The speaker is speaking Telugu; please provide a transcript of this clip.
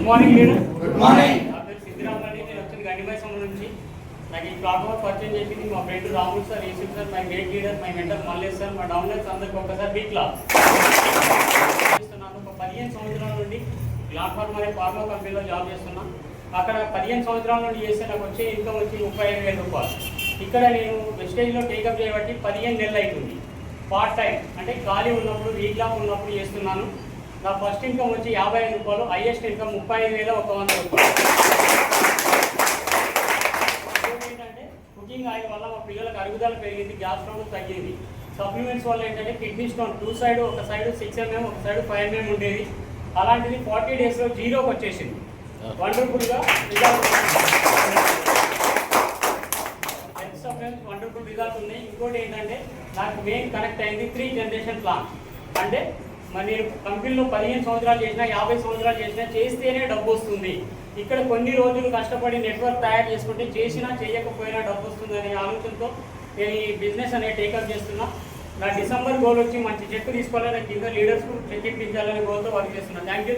Morning leader. Good morning. నా పేరు సిద్ధిరామరెడ్డి. నేను వచ్చింది గండిమై సంఘం నుంచి. నాకు ఈ ప్లాట్ఫామ్ పరిచయం చేసింది మా friend Ramulu sir, Yesu sir, my great leader, my mentor Mallesh sir, మా డౌన్లర్స్ అందరికి ఒకసారి బిగ్ క్లాస్. ఒక 15 సంవత్సరాల నుండి ప్లాట్ఫామ్ అనే ఫార్మా కంపెనీలో జాబ్ చేస్తున్నా. అక్కడ 15 సంవత్సరాల నుండి చేస్తే నాకు వచ్చే ఇన్కమ్ వచ్చి 35,000 రూపాయలు. ఇక్కడ నేను వెస్టేజ్లో టేకప్ చేయబట్టి 15 నెలలు అవుతుంది. పార్ట్ టైం అంటే ఖాళీ ఉన్నప్పుడు, వీక్లాప్ ఉన్నప్పుడు చేస్తున్నాను. నా ఫస్ట్ ఇన్కమ్ వచ్చి 55 రూపాయలు, హైయెస్ట్ ఇన్కమ్ 35,100 రూపాయలు. ఏంటంటే కుకింగ్ ఆయిల్ వల్ల మా పిల్లలకు అరుగుదల పెరిగింది, గ్యాస్ ట్రబుల్ తగ్గింది. సప్లిమెంట్స్ వల్ల ఏంటంటే కిడ్నీ స్టోన్ 2 సైడ్, ఒక సైడ్ 6 mm, ఒక సైడ్ 5 mm ఉండేది. అలాంటిది 40 డేస్లో జీరోకి వచ్చేసింది. వండర్ఫుల్గా రిజల్ట్, వండర్ఫుల్ రిజల్ట్ ఉన్నాయి. ఇంకోటి ఏంటంటే నాకు మెయిన్ కనెక్ట్ అయింది 3 జనరేషన్ ప్లాన్. అంటే మరి నేను కంపెనీలో 15 సంవత్సరాలు చేసినా, 50 సంవత్సరాలు చేసినా చేస్తేనే డబ్బు వస్తుంది. ఇక్కడ కొన్ని రోజులు కష్టపడి నెట్వర్క్ తయారు చేసుకుంటే చేసినా చేయకపోయినా డబ్బు వస్తుంది అనే ఆలోచనతో నేను ఈ బిజినెస్ అనేది టేకప్ చేస్తున్నా. నా డిసెంబర్ గోల్ వచ్చి మంచి చెక్ తీసుకోవాలని, కింద లీడర్స్కు చెక్ ఇప్పించాలని గోల్తో వర్క్ చేస్తున్నా. Thank you.